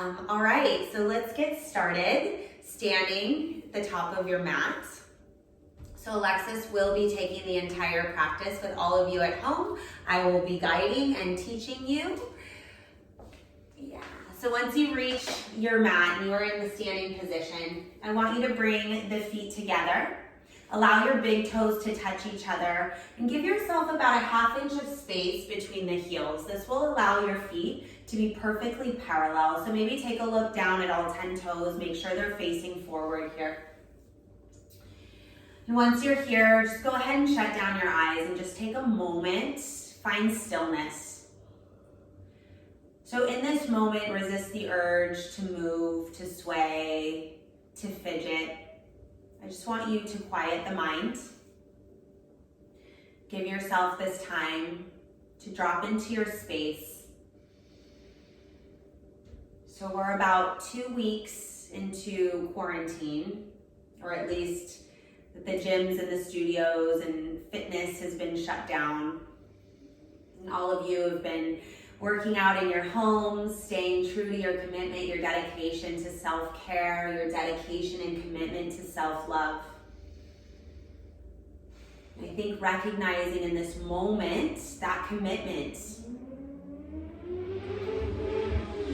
All right, so let's get started. Standing at the top of your mat. So Alexis will be taking the entire practice with all of you at home. I will be guiding and teaching you. Yeah. So once you reach your mat and you are in the standing position, I want you to bring the feet together. Allow your big toes to touch each other and give yourself about a 1/2 inch of space between the heels. This will allow your feet to be perfectly parallel. So maybe take a look down at all 10 toes. Make sure they're facing forward here. And once you're here, just go ahead and shut down your eyes and just take a moment. Find stillness. So in this moment, resist the urge to move, to sway, to fidget. I just want you to quiet the mind. Give yourself this time to drop into your space. So we're about 2 weeks into quarantine, or at least the gyms and the studios and fitness has been shut down. And all of you have been working out in your homes, staying true to your commitment, your dedication to self-care, your dedication and commitment to self-love. I think recognizing in this moment that commitment,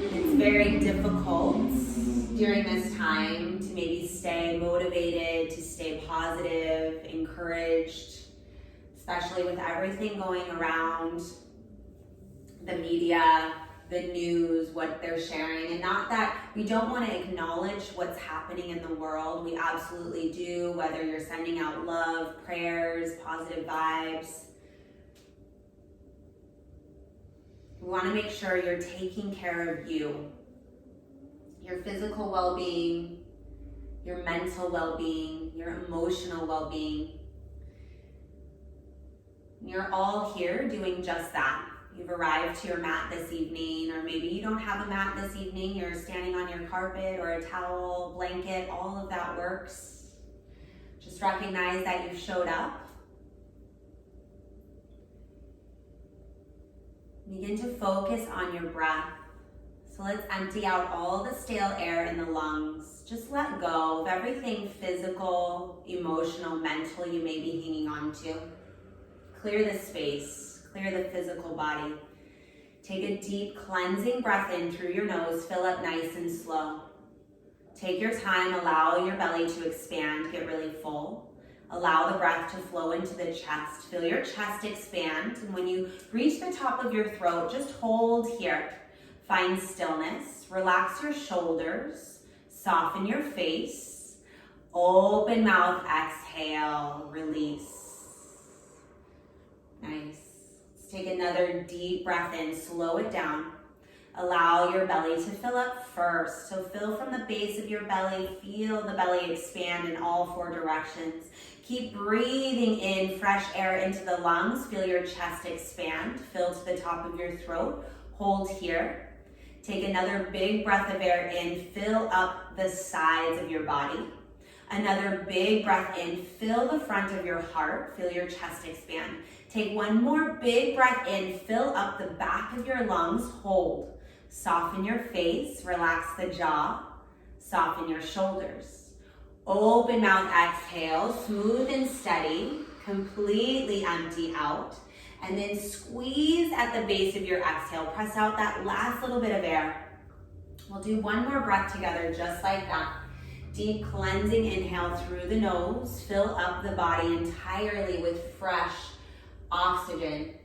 it's very difficult during this time to maybe stay motivated, to stay positive, encouraged, especially with everything going around, the media, the news, what they're sharing. And not that we don't want to acknowledge what's happening in the world. We absolutely do, whether you're sending out love, prayers, positive vibes. We want to make sure you're taking care of you. Your physical well-being, your mental well-being, your emotional well-being. You're all here doing just that. You've arrived to your mat this evening, or maybe you don't have a mat this evening, you're standing on your carpet or a towel, blanket, all of that works. Just recognize that you've showed up. Begin to focus on your breath. So let's empty out all the stale air in the lungs. Just let go of everything physical, emotional, mental you may be hanging on to. Clear the space. Clear the physical body. Take a deep cleansing breath in through your nose. Fill up nice and slow. Take your time. Allow your belly to expand. Get really full. Allow the breath to flow into the chest. Feel your chest expand. And when you reach the top of your throat, just hold here. Find stillness. Relax your shoulders. Soften your face. Open mouth. Exhale. Release. Nice. Take another deep breath in, slow it down. Allow your belly to fill up first. So fill from the base of your belly, feel the belly expand in all 4 directions. Keep breathing in fresh air into the lungs. Feel your chest expand, fill to the top of your throat. Hold here. Take another big breath of air in, fill up the sides of your body. Another big breath in, fill the front of your heart, feel your chest expand. Take one more big breath in, fill up the back of your lungs, hold. Soften your face, relax the jaw, soften your shoulders. Open mouth, exhale, smooth and steady, completely empty out. And then squeeze at the base of your exhale, press out that last little bit of air. We'll do one more breath together, just like that. Deep cleansing inhale through the nose, fill up the body entirely with fresh oxygen,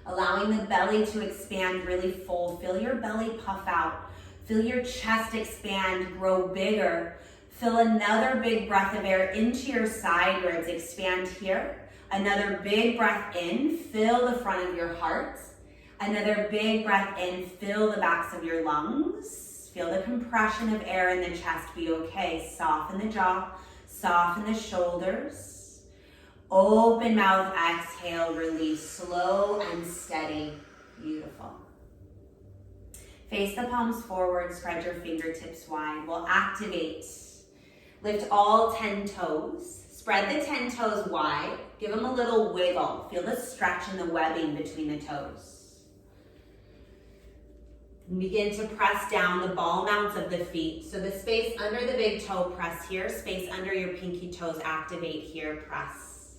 allowing the belly to expand really full. Feel your belly puff out. Feel your chest expand, grow bigger. Fill another big breath of air into your side ribs, expand here. Another big breath in, fill the front of your heart. Another big breath in, fill the backs of your lungs. Feel the compression of air in the chest be okay. Soften the jaw, soften the shoulders. Open mouth, exhale, release, slow and steady. Beautiful. Face the palms forward, spread your fingertips wide. We'll activate. Lift all 10 toes. Spread the 10 toes wide. Give them a little wiggle. Feel the stretch in the webbing between the toes. And begin to press down the ball mounts of the feet. So the space under the big toe, press here. Space under your pinky toes, activate here, press.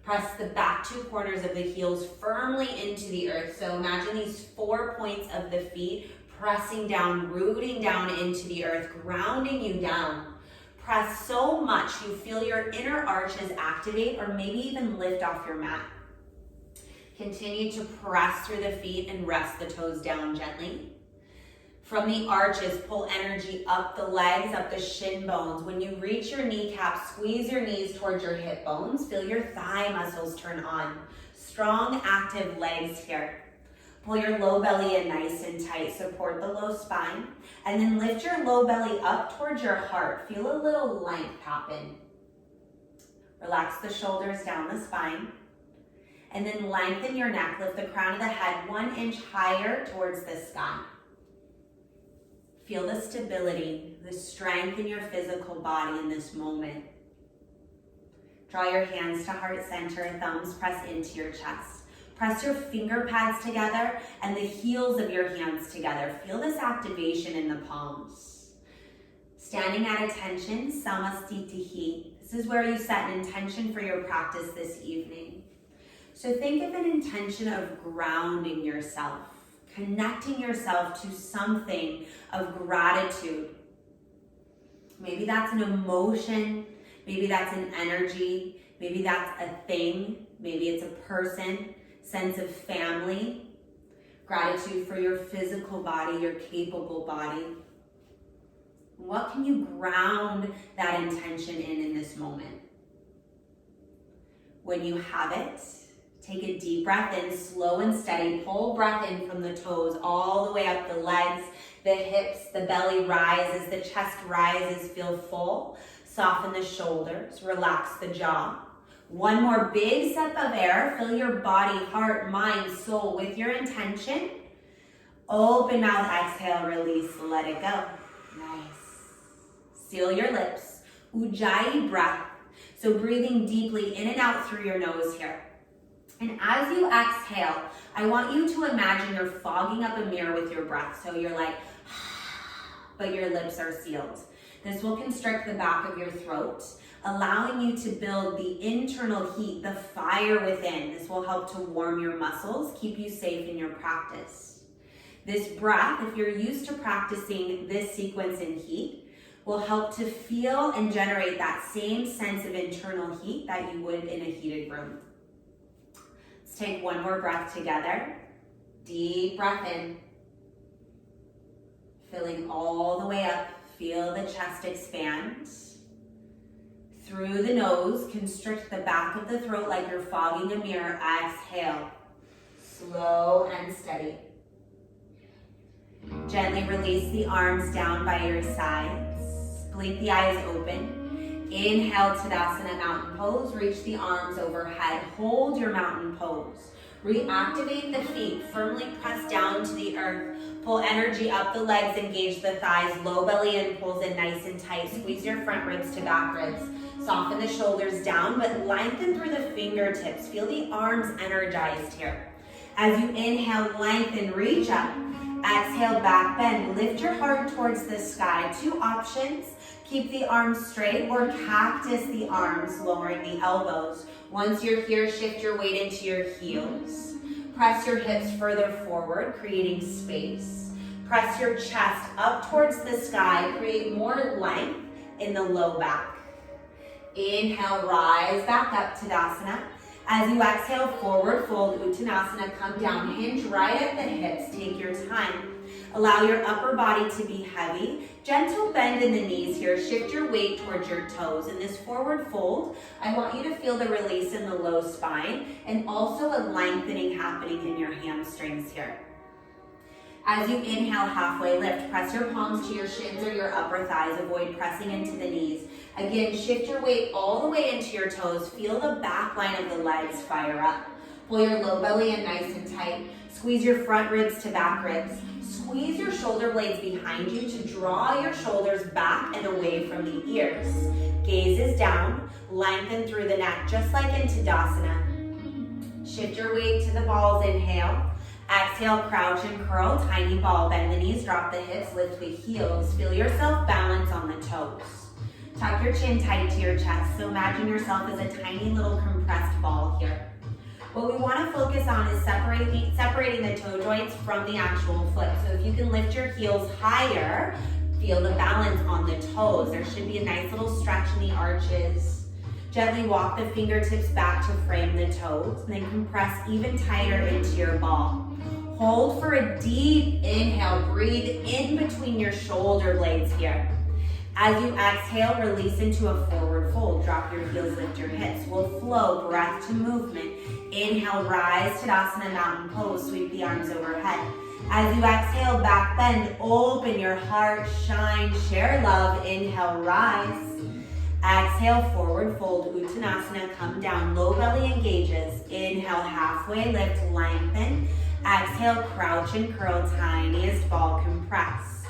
Press the back two corners of the heels firmly into the earth. So imagine these 4 points of the feet pressing down, rooting down into the earth, grounding you down. Press so much you feel your inner arches activate or maybe even lift off your mat. Continue to press through the feet and rest the toes down gently. From the arches, pull energy up the legs, up the shin bones. When you reach your kneecaps, squeeze your knees towards your hip bones. Feel your thigh muscles turn on. Strong, active legs here. Pull your low belly in nice and tight. Support the low spine. And then lift your low belly up towards your heart. Feel a little length happen. Relax the shoulders down the spine. And then lengthen your neck. Lift the crown of the head 1 inch higher towards the sky. Feel the stability, the strength in your physical body in this moment. Draw your hands to heart center, thumbs press into your chest. Press your finger pads together and the heels of your hands together. Feel this activation in the palms. Standing at attention, Samastitihi. This is where you set an intention for your practice this evening. So think of an intention of grounding yourself. Connecting yourself to something of gratitude. Maybe that's an emotion, maybe that's an energy, maybe that's a thing, maybe it's a person, sense of family, gratitude for your physical body, your capable body. What can you ground that intention in this moment? When you have it, take a deep breath in, slow and steady. Pull breath in from the toes all the way up the legs, the hips, the belly rises, the chest rises, feel full. Soften the shoulders, relax the jaw. One more big sip of air. Fill your body, heart, mind, soul with your intention. Open mouth, exhale, release, let it go. Nice. Seal your lips. Ujjayi breath. So breathing deeply in and out through your nose here. And as you exhale, I want you to imagine you're fogging up a mirror with your breath. So you're like, but your lips are sealed. This will constrict the back of your throat, allowing you to build the internal heat, the fire within. This will help to warm your muscles, keep you safe in your practice. This breath, if you're used to practicing this sequence in heat, will help to feel and generate that same sense of internal heat that you would in a heated room. Take one more breath together. Deep breath in. Filling all the way up. Feel the chest expand. Through the nose, constrict the back of the throat like you're fogging a mirror. Exhale. Slow and steady. Gently release the arms down by your sides. Blink the eyes open. Inhale, Tadasana Mountain Pose. Reach the arms overhead. Hold your mountain pose. Reactivate the feet. Firmly press down to the earth. Pull energy up the legs. Engage the thighs. Low belly in, pulls in nice and tight. Squeeze your front ribs to back ribs. Soften the shoulders down, but lengthen through the fingertips. Feel the arms energized here. As you inhale, lengthen, reach up. Exhale, back bend. Lift your heart towards the sky. 2 options. Keep the arms straight or cactus the arms, lowering the elbows. Once you're here, shift your weight into your heels. Press your hips further forward, creating space. Press your chest up towards the sky, create more length in the low back. Inhale, rise back up, Tadasana. As you exhale, forward fold, Uttanasana, come down, hinge right at the hips, take your time. Allow your upper body to be heavy. Gentle bend in the knees here. Shift your weight towards your toes. In this forward fold, I want you to feel the release in the low spine and also a lengthening happening in your hamstrings here. As you inhale, halfway lift. Press your palms to your shins or your upper thighs. Avoid pressing into the knees. Again, shift your weight all the way into your toes. Feel the back line of the legs fire up. Pull your low belly in nice and tight. Squeeze your front ribs to back ribs. Squeeze your shoulder blades behind you to draw your shoulders back and away from the ears. Gaze is down. Lengthen through the neck, just like in Tadasana. Shift your weight to the balls. Inhale. Exhale, crouch and curl, tiny ball. Bend the knees, drop the hips, lift the heels. Feel yourself balance on the toes. Tuck your chin tight to your chest. So imagine yourself as a tiny little compressed ball here. What we want to focus on is separating the toe joints from the actual foot. So if you can lift your heels higher, feel the balance on the toes. There should be a nice little stretch in the arches. Gently walk the fingertips back to frame the toes, and then compress even tighter into your ball. Hold for a deep inhale. Breathe in between your shoulder blades here. As you exhale, release into a forward fold. Drop your heels, lift your hips. We'll flow breath to movement. Inhale, rise, Tadasana, mountain pose. Sweep the arms overhead. As you exhale, back bend, open your heart, shine, share love. Inhale, rise. Exhale, forward fold, Uttanasana, come down, low belly engages. Inhale, halfway lift, lengthen. Exhale, crouch and curl, tiniest ball, compress.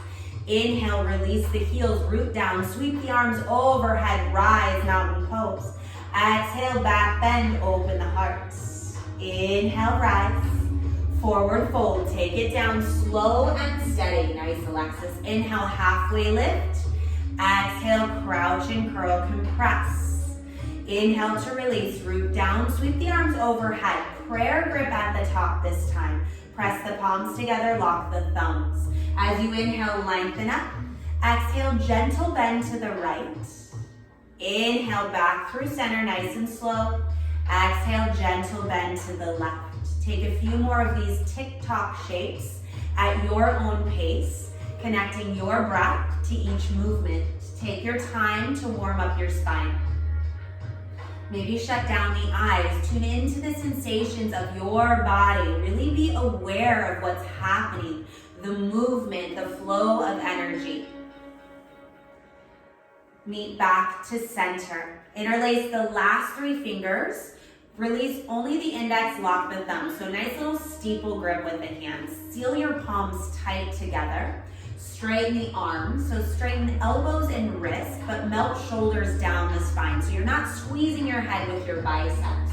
Inhale, release the heels, root down, sweep the arms overhead, rise, mountain pose. Exhale, back bend, open the heart. Inhale, rise. Forward fold, take it down, slow and steady. Nice, Alexis. Inhale, halfway lift. Exhale, crouch and curl, compress. Inhale to release, root down, sweep the arms overhead. Prayer grip at the top this time. Press the palms together, lock the thumbs. As you inhale, lengthen up. Exhale, gentle bend to the right. Inhale, back through center, nice and slow. Exhale, gentle bend to the left. Take a few more of these tick-tock shapes at your own pace, connecting your breath to each movement. Take your time to warm up your spine. Maybe shut down the eyes, tune into the sensations of your body. Really be aware of what's happening, the movement, the flow of energy. Meet back to center. Interlace the last 3 fingers. Release only the index, lock the thumb. So nice little steeple grip with the hands. Seal your palms tight together. Straighten the arms, so straighten elbows and wrists, but melt shoulders down the spine. So you're not squeezing your head with your biceps.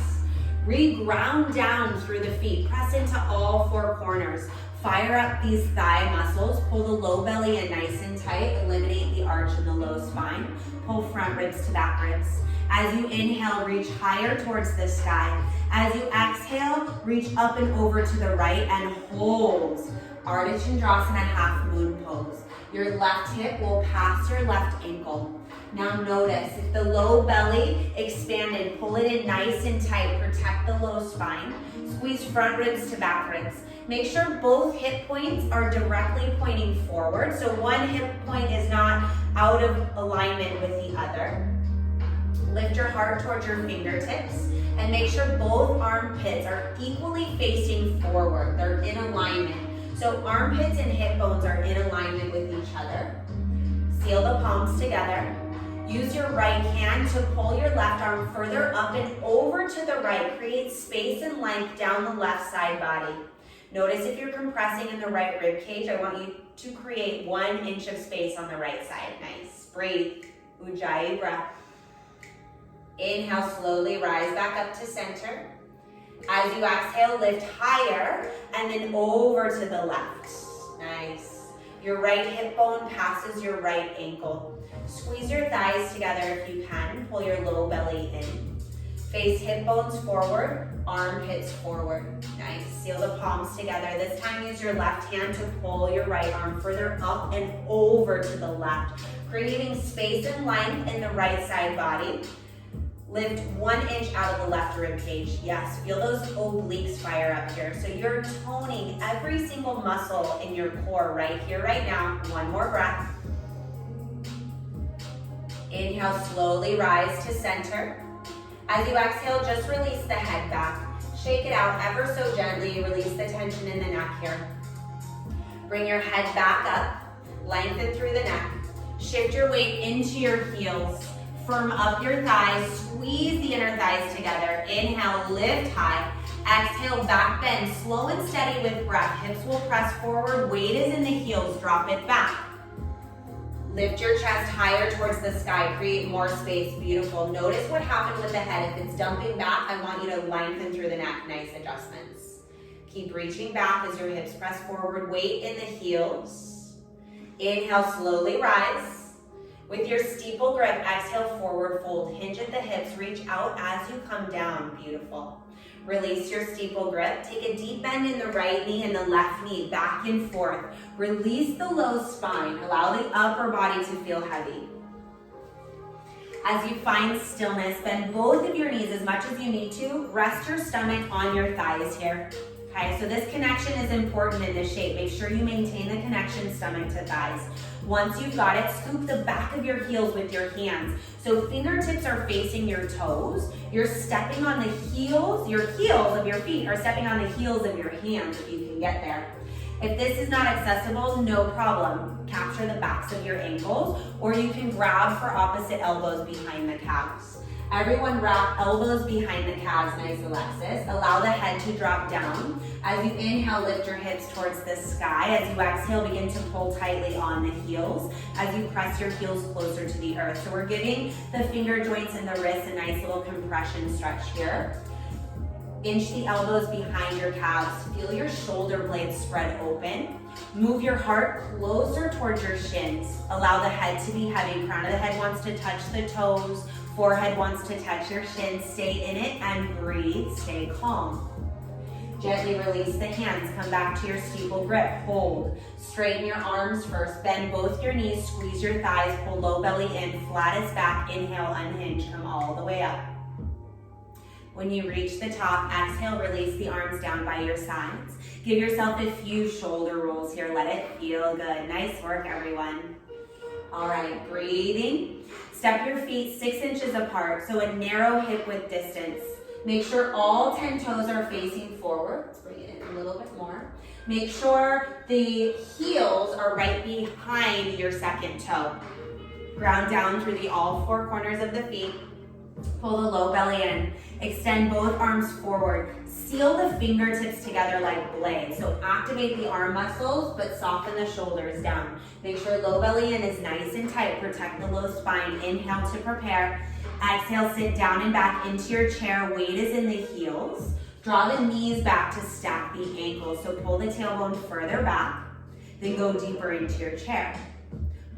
Re-ground down through the feet. Press into all 4 corners. Fire up these thigh muscles. Pull the low belly in nice and tight. Eliminate the arch in the low spine. Pull front ribs to back ribs. As you inhale, reach higher towards the sky. As you exhale, reach up and over to the right and hold. Ardha Chandrasana, half moon pose. Your left hip will pass your left ankle. Now notice, if the low belly expanded, pull it in nice and tight. Protect the low spine. Squeeze front ribs to back ribs. Make sure both hip points are directly pointing forward, so one hip point is not out of alignment with the other. Lift your heart towards your fingertips and make sure both armpits are equally facing forward. They're in alignment. So armpits and hip bones are in alignment with each other. Seal the palms together. Use your right hand to pull your left arm further up and over to the right. Create space and length down the left side body. Notice if you're compressing in the right rib cage, I want you to create 1 inch of space on the right side. Nice. Breathe. Ujjayi breath. Inhale, slowly rise back up to center. As you exhale, lift higher and then over to the left. Nice. Your right hip bone passes your right ankle. Squeeze your thighs together if you can. Pull your low belly in. Face hip bones forward, armpits forward. Nice. Seal the palms together. This time use your left hand to pull your right arm further up and over to the left, creating space and length in the right side body. Lift 1 inch out of the left rib cage. Yes, feel those obliques fire up here. So you're toning every single muscle in your core right here, right now. 1 more breath. Inhale, slowly rise to center. As you exhale, just release the head back. Shake it out ever so gently. Release the tension in the neck here. Bring your head back up. Lengthen through the neck. Shift your weight into your heels. Firm up your thighs, squeeze the inner thighs together. Inhale, lift high. Exhale, back bend, slow and steady with breath. Hips will press forward, weight is in the heels, drop it back. Lift your chest higher towards the sky, create more space, beautiful. Notice what happened with the head. If it's dumping back, I want you to lengthen through the neck, nice adjustments. Keep reaching back as your hips press forward. Weight in the heels. Inhale, slowly rise. With your steeple grip, exhale, forward fold. Hinge at the hips, reach out as you come down. Beautiful. Release your steeple grip. Take a deep bend in the right knee and the left knee, back and forth. Release the low spine. Allow the upper body to feel heavy. As you find stillness, bend both of your knees as much as you need to. Rest your stomach on your thighs here. Okay, so this connection is important in this shape. Make sure you maintain the connection stomach to thighs. Once you've got it, scoop the back of your heels with your hands. So fingertips are facing your toes. You're stepping on the heels, your heels of your feet are stepping on the heels of your hands if you can get there. If this is not accessible, no problem. Capture the backs of your ankles, or you can grab for opposite elbows behind the calves. Everyone wrap elbows behind the calves, nice Alexis. Allow the head to drop down. As you inhale, lift your hips towards the sky. As you exhale, begin to pull tightly on the heels as you press your heels closer to the earth. So we're giving the finger joints and the wrists a nice little compression stretch here. Inch the elbows behind your calves. Feel your shoulder blades spread open. Move your heart closer towards your shins. Allow the head to be heavy. Crown of the head wants to touch the toes. Forehead wants to touch your shins. Stay in it and breathe. Stay calm. Gently release the hands. Come back to your steeple grip. Hold. Straighten your arms first. Bend both your knees. Squeeze your thighs. Pull low belly in. Flattest back. Inhale, unhinge. Come all the way up. When you reach the top, exhale, release the arms down by your sides. Give yourself a few shoulder rolls here. Let it feel good. Nice work, everyone. All right, breathing. Step your feet 6 inches apart, so a narrow hip width distance. Make sure all 10 toes are facing forward. Let's bring it in a little bit more. Make sure the heels are right behind your second toe. Ground down through all 4 corners of the feet. Pull the low belly in. Extend both arms forward. Seal the fingertips together like blades. So activate the arm muscles, but soften the shoulders down. Make sure low belly in is nice and tight. Protect the low spine. Inhale to prepare. Exhale, sit down and back into your chair. Weight is in the heels. Draw the knees back to stack the ankles. So pull the tailbone further back. Then go deeper into your chair.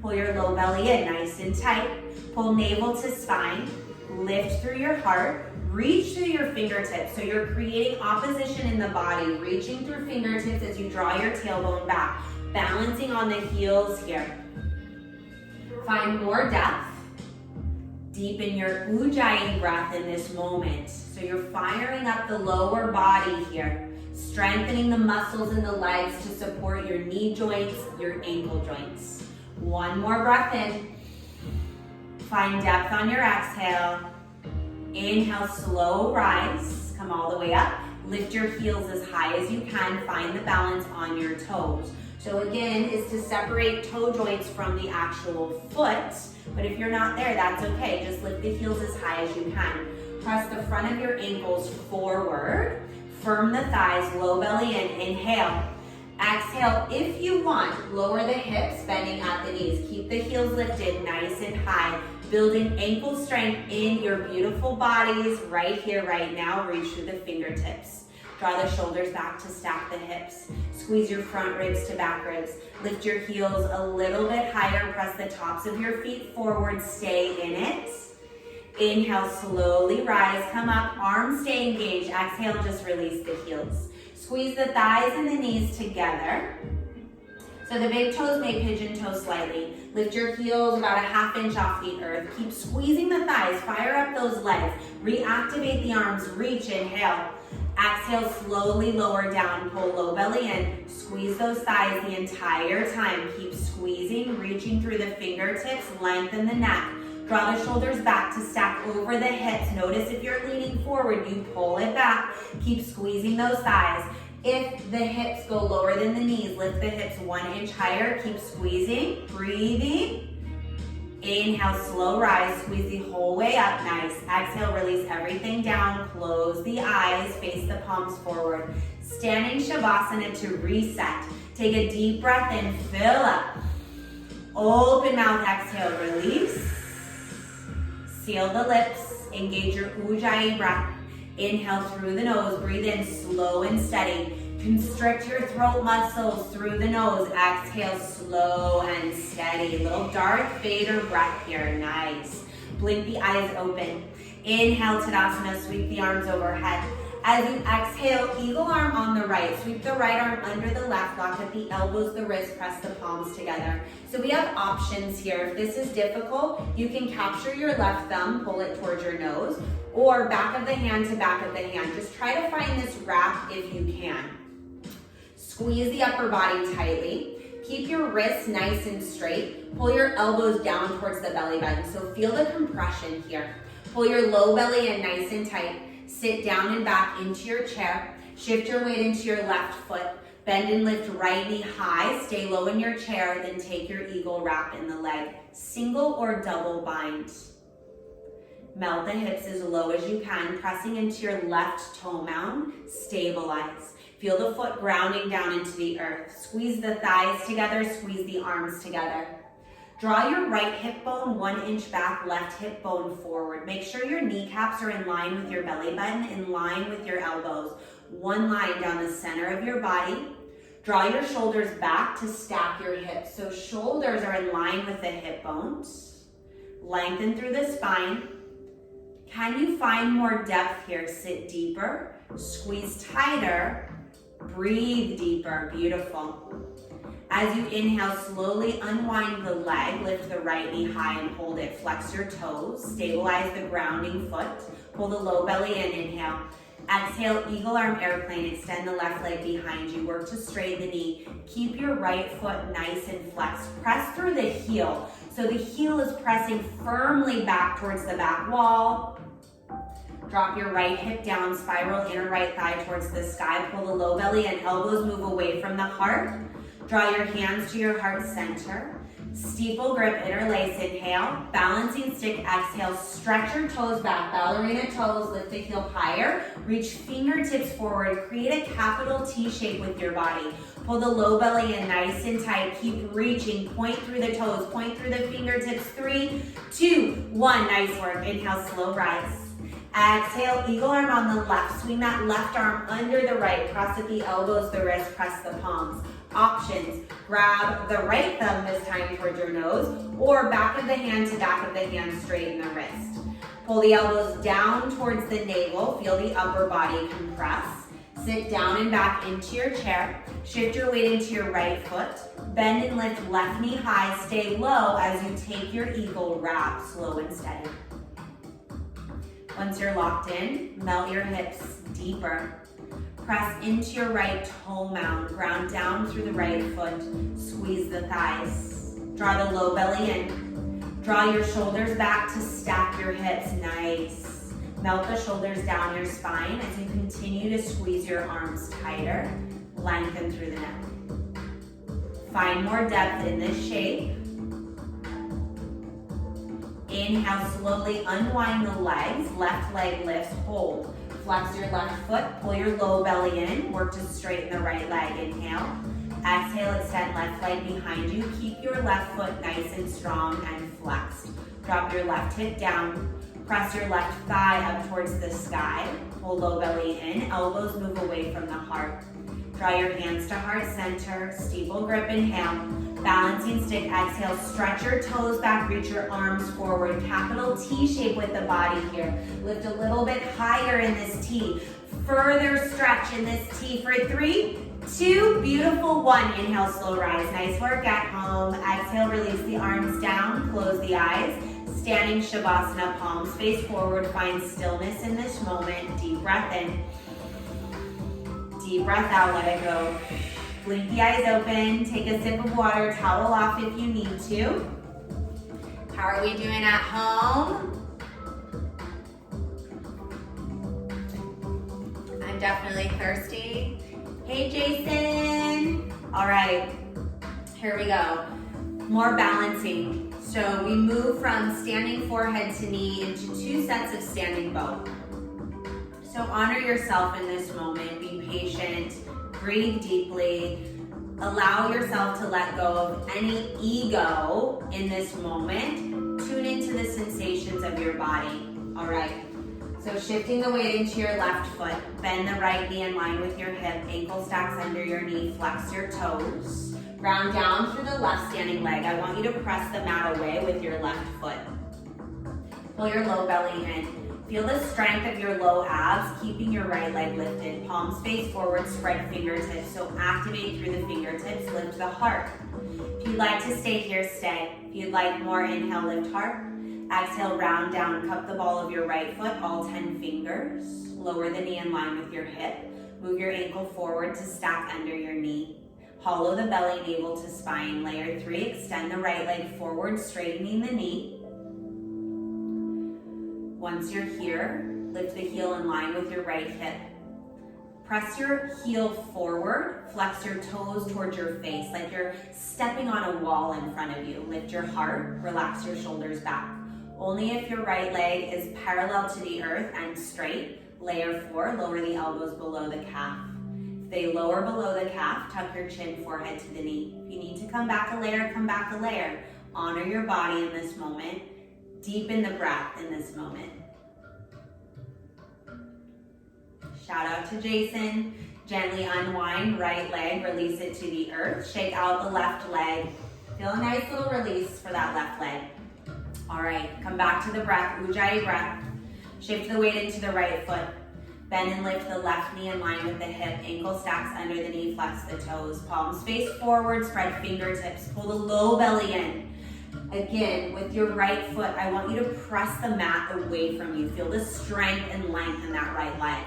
Pull your low belly in nice and tight. Pull navel to spine. Lift through your heart, reach through your fingertips. So you're creating opposition in the body, reaching through fingertips as you draw your tailbone back, balancing on the heels here. Find more depth. Deepen your Ujjayi breath in this moment. So you're firing up the lower body here, strengthening the muscles in the legs to support your knee joints, your ankle joints. One more breath in. Find depth on your exhale. Inhale, slow rise. Come all the way up. Lift your heels as high as you can. Find the balance on your toes. So again, is to separate toe joints from the actual foot. But if you're not there, that's okay. Just lift the heels as high as you can. Press the front of your ankles forward. Firm the thighs, low belly in. Inhale. Exhale, if you want, lower the hips, bending at the knees. Keep the heels lifted nice and high. Building ankle strength in your beautiful bodies right here, right now. Reach through the fingertips. Draw the shoulders back to stack the hips. Squeeze your front ribs to back ribs. Lift your heels a little bit higher. Press the tops of your feet forward. Stay in it. Inhale, slowly rise. Come up. Arms stay engaged. Exhale, just release the heels. Squeeze the thighs and the knees together. So the big toes may pigeon toe slightly. Lift your heels about a ½ inch off the earth. Keep squeezing the thighs. Fire up those legs. Reactivate the arms. Reach, inhale. Exhale, slowly lower down. Pull low belly in. Squeeze those thighs the entire time. Keep squeezing, reaching through the fingertips. Lengthen the neck. Draw the shoulders back to stack over the hips. Notice if you're leaning forward, you pull it back. Keep squeezing those thighs. If the hips go lower than the knees, lift the hips 1 inch higher. Keep squeezing, breathing. Inhale, slow rise, squeeze the whole way up, nice. Exhale, release everything down. Close the eyes, face the palms forward. Standing Shavasana to reset. Take a deep breath in, fill up. Open mouth, exhale, release. Seal the lips, engage your Ujjayi breath. Inhale through the nose, breathe in slow and steady. Constrict your throat muscles through the nose. Exhale, slow and steady. Little Darth Vader breath here. Nice. Blink the eyes open. Inhale, Tadasana, sweep the arms overhead. As you exhale, eagle arm on the right. Sweep the right arm under the left. Lock at the elbows, the wrist, press the palms together. So we have options here. If this is difficult, you can capture your left thumb, pull it towards your nose, or back of the hand to back of the hand. Just try to find this wrap if you can. Squeeze the upper body tightly. Keep your wrists nice and straight. Pull your elbows down towards the belly button. So feel the compression here. Pull your low belly in nice and tight. Sit down and back into your chair. Shift your weight into your left foot. Bend and lift right knee high. Stay low in your chair. Then take your eagle wrap in the leg. Single or double bind. Melt the hips as low as you can. Pressing into your left toe mound. Stabilize. Feel the foot grounding down into the earth. Squeeze the thighs together. Squeeze the arms together. Draw your right hip bone 1 inch back, left hip bone forward. Make sure your kneecaps are in line with your belly button, in line with your elbows. One line down the center of your body. Draw your shoulders back to stack your hips. So shoulders are in line with the hip bones. Lengthen through the spine. Can you find more depth here? Sit deeper, squeeze tighter, breathe deeper. Beautiful. As you inhale, slowly unwind the leg, lift the right knee high and hold it. Flex your toes, stabilize the grounding foot. Pull the low belly in, inhale. Exhale, eagle arm airplane, extend the left leg behind you. Work to straighten the knee. Keep your right foot nice and flexed. Press through the heel. So the heel is pressing firmly back towards the back wall. Drop your right hip down, spiral inner right thigh towards the sky. Pull the low belly and elbows move away from the heart. Draw your hands to your heart center. Steeple grip, interlace, inhale. Balancing stick, exhale. Stretch your toes back, ballerina toes. Lift the heel higher. Reach fingertips forward. Create a capital T shape with your body. Pull the low belly in nice and tight. Keep reaching. Point through the toes. Point through the fingertips. 3, 2, 1. Nice work. Inhale, slow rise. Exhale, eagle arm on the left. Swing that left arm under the right. Cross at the elbows, the wrist, press the palms. Options, grab the right thumb this time towards your nose, or back of the hand to back of the hand, straighten the wrist. Pull the elbows down towards the navel, feel the upper body compress. Sit down and back into your chair. Shift your weight into your right foot. Bend and lift left knee high, stay low as you take your eagle wrap, slow and steady. Once you're locked in, melt your hips deeper. Press into your right toe mound, ground down through the right foot, squeeze the thighs. Draw the low belly in. Draw your shoulders back to stack your hips, nice. Melt the shoulders down your spine as you continue to squeeze your arms tighter, lengthen through the neck. Find more depth in this shape. Inhale, slowly unwind the legs, left leg lifts, hold. Flex your left foot, pull your low belly in, work to straighten the right leg, inhale. Exhale, extend left leg behind you. Keep your left foot nice and strong and flexed. Drop your left hip down, press your left thigh up towards the sky. Pull low belly in, elbows move away from the heart. Draw your hands to heart center, steeple grip, inhale. Balancing stick, exhale, stretch your toes back, reach your arms forward. Capital T shape with the body here. Lift a little bit higher in this T. Further stretch in this T for 3, 2, beautiful, 1. Inhale, slow rise. Nice work at home. Exhale, release the arms down, close the eyes. Standing Shavasana, palms face forward. Find stillness in this moment. Deep breath in. Deep breath out, let it go. Blink the eyes open, take a sip of water, towel off if you need to. How are we doing at home? I'm definitely thirsty. Hey, Jason. All right, here we go. More balancing. So we move from standing forehead to knee into 2 sets of standing bow. So honor yourself in this moment, be patient. Breathe deeply. Allow yourself to let go of any ego in this moment. Tune into the sensations of your body. All right. So shifting the weight into your left foot, bend the right knee in line with your hip, ankle stacks under your knee, flex your toes. Ground down through the left standing leg. I want you to press the mat away with your left foot. Pull your low belly in. Feel the strength of your low abs, keeping your right leg lifted. Palms face forward, spread fingertips. So activate through the fingertips, lift the heart. If you'd like to stay here, stay. If you'd like more, inhale, lift heart. Exhale, round down, cup the ball of your right foot, all 10 fingers. Lower the knee in line with your hip. Move your ankle forward to stack under your knee. Hollow the belly, navel to spine. Layer 3, extend the right leg forward, straightening the knee. Once you're here, lift the heel in line with your right hip. Press your heel forward, flex your toes towards your face, like you're stepping on a wall in front of you. Lift your heart, relax your shoulders back. Only if your right leg is parallel to the earth and straight. Layer 4, lower the elbows below the calf. If they lower below the calf, tuck your chin, forehead to the knee. If you need to come back a layer, come back a layer. Honor your body in this moment. Deepen the breath in this moment. Shout out to Jason. Gently unwind right leg, release it to the earth. Shake out the left leg. Feel a nice little release for that left leg. All right, come back to the breath, Ujjayi breath. Shift the weight into the right foot. Bend and lift the left knee in line with the hip. Ankle stacks under the knee, flex the toes. Palms face forward, spread fingertips. Pull the low belly in. Again, with your right foot, I want you to press the mat away from you. Feel the strength and length in that right leg.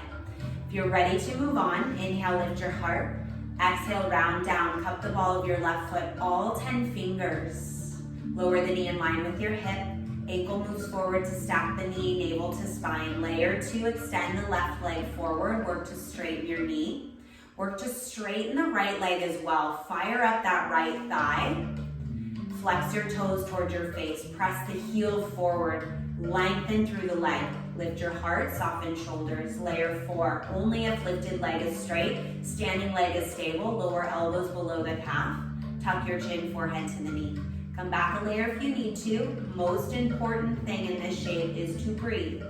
If you're ready to move on, inhale, lift your heart. Exhale, round down, cup the ball of your left foot, all 10 fingers. Lower the knee in line with your hip. Ankle moves forward to stack the knee, navel to spine. Layer 2, extend the left leg forward. Work to straighten your knee. Work to straighten the right leg as well. Fire up that right thigh. Flex your toes towards your face. Press the heel forward. Lengthen through the leg. Lift your heart, soften shoulders. Layer 4, only if lifted leg is straight. Standing leg is stable. Lower elbows below the calf. Tuck your chin, forehead to the knee. Come back a layer if you need to. Most important thing in this shape is to breathe.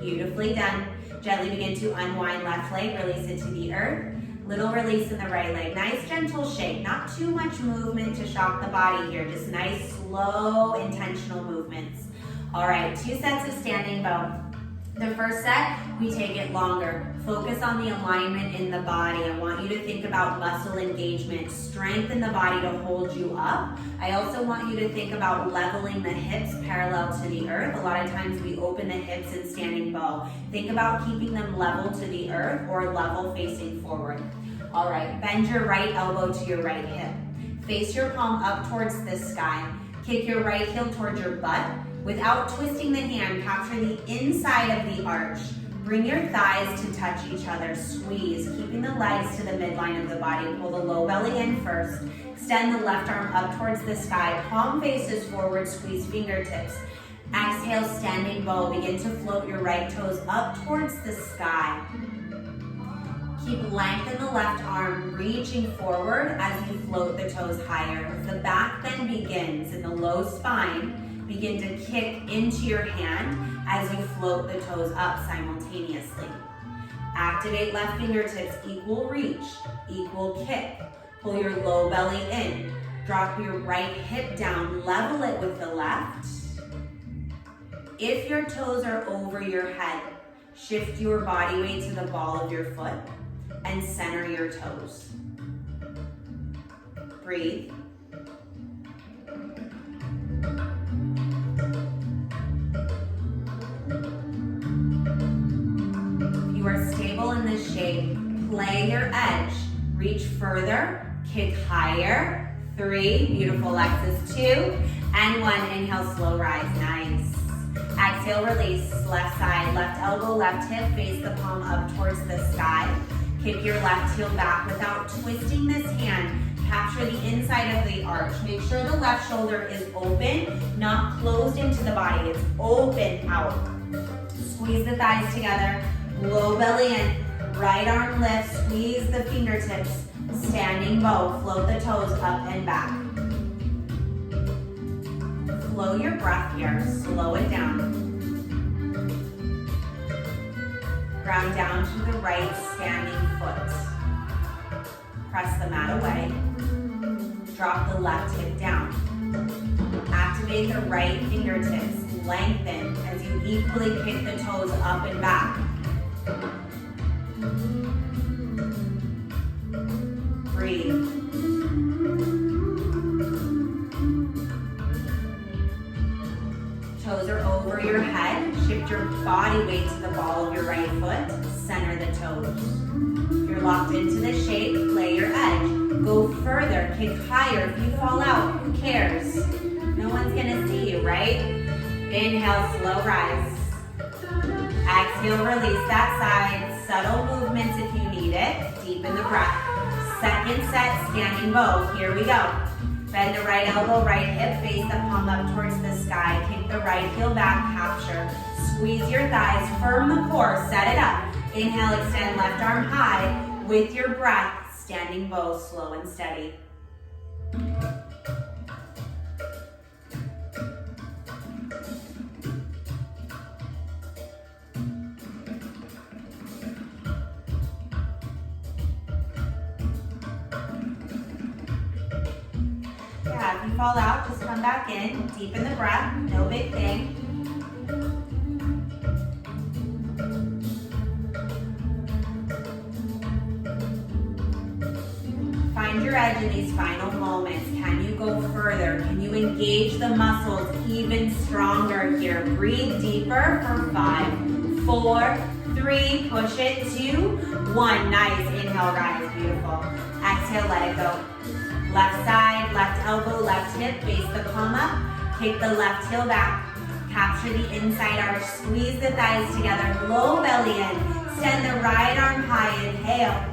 Beautifully done. Gently begin to unwind left leg, release it to the earth. Little release in the right leg. Nice gentle shake, not too much movement to shock the body here. Just nice, slow, intentional movements. All right, 2 sets of standing bow. The first set, we take it longer. Focus on the alignment in the body. I want you to think about muscle engagement, strengthen the body to hold you up. I also want you to think about leveling the hips parallel to the earth. A lot of times we open the hips in standing bow. Think about keeping them level to the earth or level facing forward. All right, bend your right elbow to your right hip. Face your palm up towards the sky. Kick your right heel towards your butt. Without twisting the hand, capture the inside of the arch. Bring your thighs to touch each other. Squeeze, keeping the legs to the midline of the body. Pull the low belly in first. Extend the left arm up towards the sky. Palm faces forward, squeeze fingertips. Exhale, standing bow. Begin to float your right toes up towards the sky. Keep length in the left arm, reaching forward as you float the toes higher. The back then begins in the low spine. Begin to kick into your hand as you float the toes up simultaneously. Activate left fingertips, equal reach, equal kick. Pull your low belly in. Drop your right hip down, level it with the left. If your toes are over your head, shift your body weight to the ball of your foot and center your toes. Breathe. You are stable in this shape. Play your edge. Reach further, kick higher. 3, beautiful Lexus. 2, and 1. Inhale, slow rise. Nice. Exhale, release. Left side, left elbow, left hip. Face the palm up towards the sky. Kick your left heel back without twisting this hand. Capture the inside of the arch. Make sure the left shoulder is open, not closed into the body. It's open out. Squeeze the thighs together. Low belly in, right arm lifts, squeeze the fingertips, standing bow, float the toes up and back. slow your breath here. Slow it down. Ground down to the right standing foot. Press the mat away. Drop the left hip down. Activate the right fingertips. Lengthen as you equally kick the toes up and back. Breathe. Toes are over your head. Shift your body weight to the ball of your right foot. Center the toes. If you're locked into the shape, play your edge. Go further, kick higher. If you fall out, who cares? No one's gonna see you, right? Inhale, slow rise. Exhale, release that side. Subtle movements if you need it. Deepen the breath. Second set, standing bow. Here we go. Bend the right elbow, right hip, face the palm up towards the sky. Kick the right heel back, capture. Squeeze your thighs, firm the core, set it up. Inhale, extend left arm high. With your breath, standing bow, slow and steady. Yeah, if you fall out, just come back in. Deepen the breath, no big thing. Find your edge in these final moments. Can you go further? Can you engage the muscles even stronger here? Breathe deeper for 5, 4, 3, push it, 2, 1. Nice, inhale, rise, beautiful. Exhale, let it go. Left side, left elbow, left hip, face the palm up. Kick the left heel back. Capture the inside arch, squeeze the thighs together, low belly in. Send the right arm high, inhale.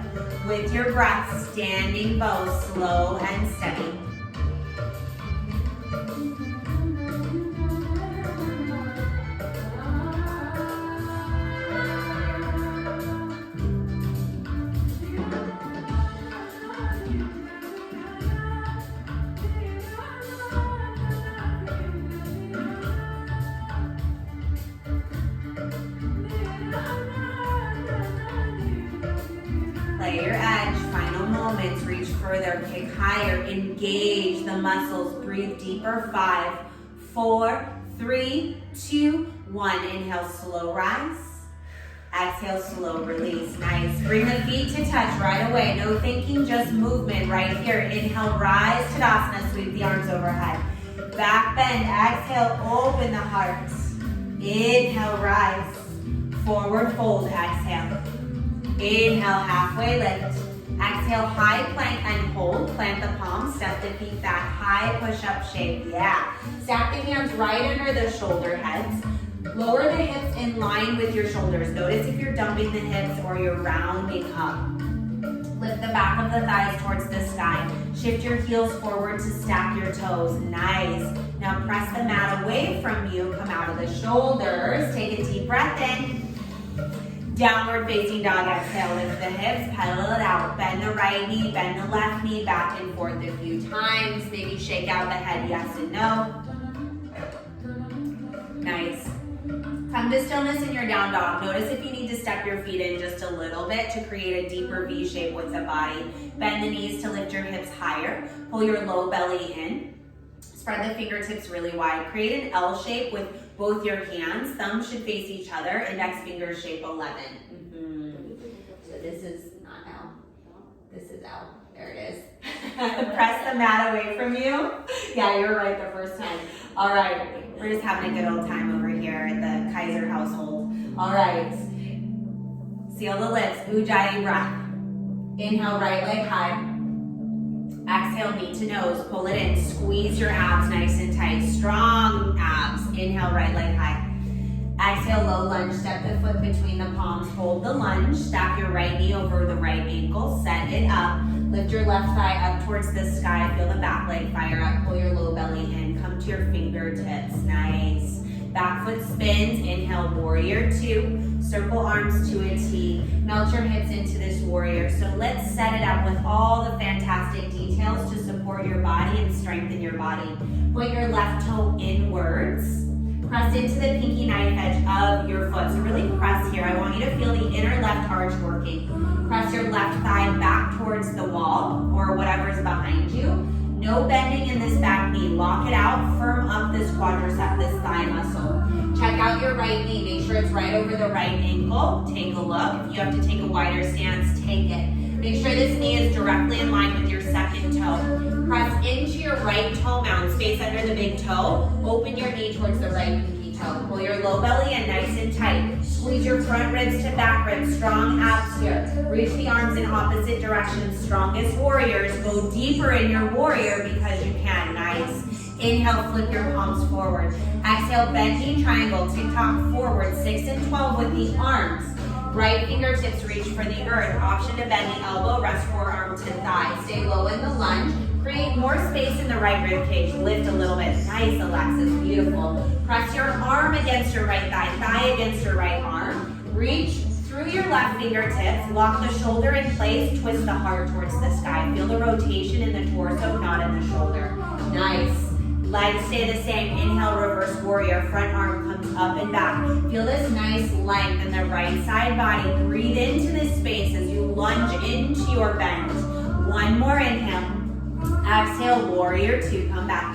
With your breath, standing bow, slow and steady. Play your edge, final moments, reach further, kick higher, engage the muscles, breathe deeper, 5, 4, 3, 2, 1. Inhale, slow rise. Exhale, slow release. Nice. Bring the feet to touch right away. No thinking, just movement right here. Inhale, rise, Tadasana, sweep the arms overhead. Back bend, exhale, open the heart. Inhale, rise. Forward fold, exhale. Inhale, halfway lift. Exhale, high plank and hold. Plant the palms, step the feet back, high push-up shape. Yeah. Stack the hands right under the shoulder heads. Lower the hips in line with your shoulders. Notice if you're dumping the hips or you're rounding up. Lift the back of the thighs towards the sky. Shift your heels forward to stack your toes. Nice. Now press the mat away from you. Come out of the shoulders. Take a deep breath in. Downward facing dog, exhale, lift the hips, pedal it out. Bend the right knee, bend the left knee, back and forth a few times. Maybe shake out the head, yes and no. Nice. Come to stillness in your down dog. Notice if you need to step your feet in just a little bit to create a deeper V shape with the body. Bend the knees to lift your hips higher. Pull your low belly in. Spread the fingertips really wide. Create an L shape with both your hands. Thumbs should face each other. Index fingers shape 11. So this is not L. This is L. There it is. Press the mat away from you. Yeah, you're right the first time. All right. We're just having a good old time over here at the Kaiser household. All right. Seal the lips. Ujjayi breath. Inhale, right leg high. Exhale, knee to nose, pull it in, squeeze your abs nice and tight, strong abs. Inhale, right leg high. Exhale, low lunge, step the foot between the palms, hold the lunge, stack your right knee over the right ankle, set it up, lift your left thigh up towards the sky, feel the back leg fire up, pull your low belly in, come to your fingertips, nice. Back foot spins, inhale, warrior 2, Circle arms to a T. Melt your hips into this warrior. So let's set it up with all the fantastic details to support your body and strengthen your body. Point your left toe inwards. Press into the pinky knife edge of your foot. So really press here. I want you to feel the inner left arch working. Press your left thigh back towards the wall or whatever's behind you. No bending in this back knee. Lock it out. Firm up this quadricep, this thigh muscle. Check out your right knee. Make sure it's right over the right ankle. Take a look. If you have to take a wider stance, take it. Make sure this knee is directly in line with your second toe. Press into your right toe mound, space under the big toe. Open your knee towards the right pinky toe. Pull your low belly in nice and tight. Squeeze your front ribs to back ribs. Strong abs here. Reach the arms in opposite directions. Strongest warriors. Go deeper in your warrior because you can. Nice. Inhale, flip your palms forward. Exhale, bend knee triangle. Tick-tock forward. 6 and 12 with the arms. Right fingertips reach for the earth. Option to bend the elbow, rest forearm to thigh. Stay low in the lunge. Create more space in the right rib cage. Lift a little bit. Nice, Alexis. Beautiful. Press your arm against your right thigh, thigh against your right arm. Reach through your left fingertips. Lock the shoulder in place. Twist the heart towards the sky. Feel the rotation in the torso, not in the shoulder. Nice. Legs stay the same. Inhale, reverse warrior. Front arm comes up and back. Feel this nice length in the right side body. Breathe into this space as you lunge into your bend. One more inhale. Exhale, warrior two. Come back.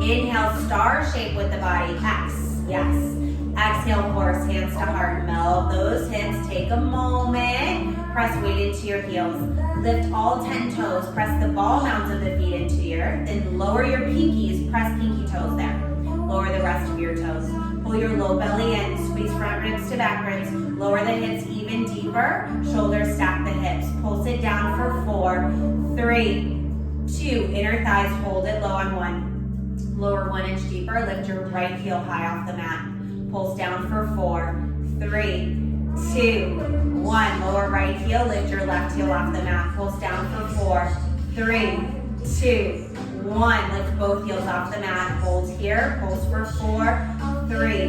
Inhale, star shape with the body. X. Yes. Exhale, horse, hands to heart. Melt those hips. Take a moment. Press weight into your heels. Lift all 10 toes. Press the ball mounds of the feet into the earth. Then lower your pinkies. Press pinky toes there. Lower the rest of your toes. Pull your low belly in. Squeeze front ribs to back ribs. Lower the hips even deeper. Shoulders stack the hips. Pulse it down for 4, 3, 2. Inner thighs hold it low on 1. Lower 1 inch deeper. Lift your right heel high off the mat. Pulse down for 4, 3, 2, 1. Lower right heel. Lift your left heel off the mat. Pulse down for 4, 3, 2, 1. Lift both heels off the mat. Hold here. Pulse for 4, 3,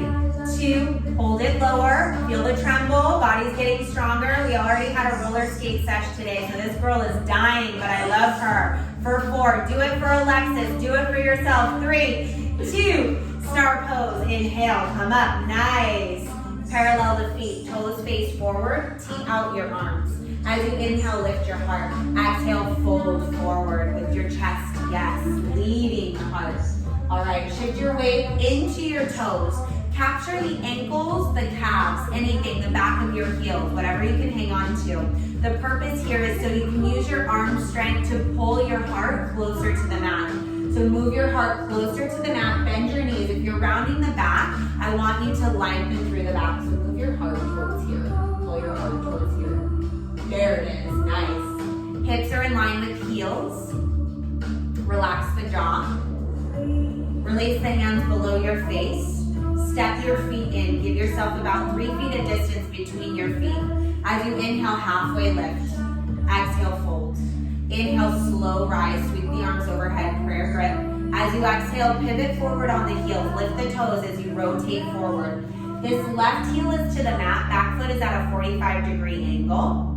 2. Hold it lower. Feel the tremble. Body's getting stronger. We already had a roller skate sesh today, so this girl is dying, but I love her. For 4. Do it for Alexis. Do it for yourself. 3, 2. Star pose. Inhale. Come up. Nice. Parallel the feet. Toes face forward. Tee out your arms. As you inhale, lift your heart. Exhale, fold forward with your chest. Yes. Leading the heart. All right. Shift your weight into your toes. Capture the ankles, the calves, anything, the back of your heels, whatever you can hang on to. The purpose here is so you can use your arm strength to pull your heart closer to the mat. So move your heart closer to the mat, bend your knees. If you're rounding the back, I want you to lengthen through the back. So move your heart towards here. Pull your heart towards here. There it is, nice. Hips are in line with heels. Relax the jaw. Release the hands below your face. Step your feet in. Give yourself about 3 feet of distance between your feet. As you inhale, halfway lift. Exhale, fold. Inhale, slow rise. Sweep the arms overhead, prayer grip. As you exhale, pivot forward on the heels. Lift the toes as you rotate forward. This left heel is to the mat. Back foot is at a 45-degree angle.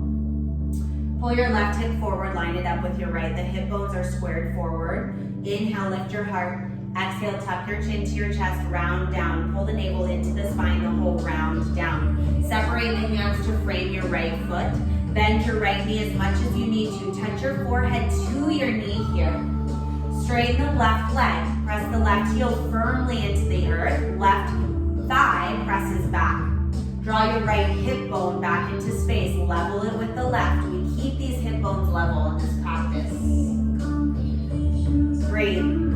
Pull your left hip forward. Line it up with your right. The hip bones are squared forward. Inhale, lift your heart. Exhale, tuck your chin to your chest, round down. Pull the navel into the spine, the whole round down. Separate the hands to frame your right foot. Bend your right knee as much as you need to. Touch your forehead to your knee here. Straighten the left leg. Press the left heel firmly into the earth. Left thigh presses back. Draw your right hip bone back into space. Level it with the left. We keep these hip bones level in this practice. Breathe.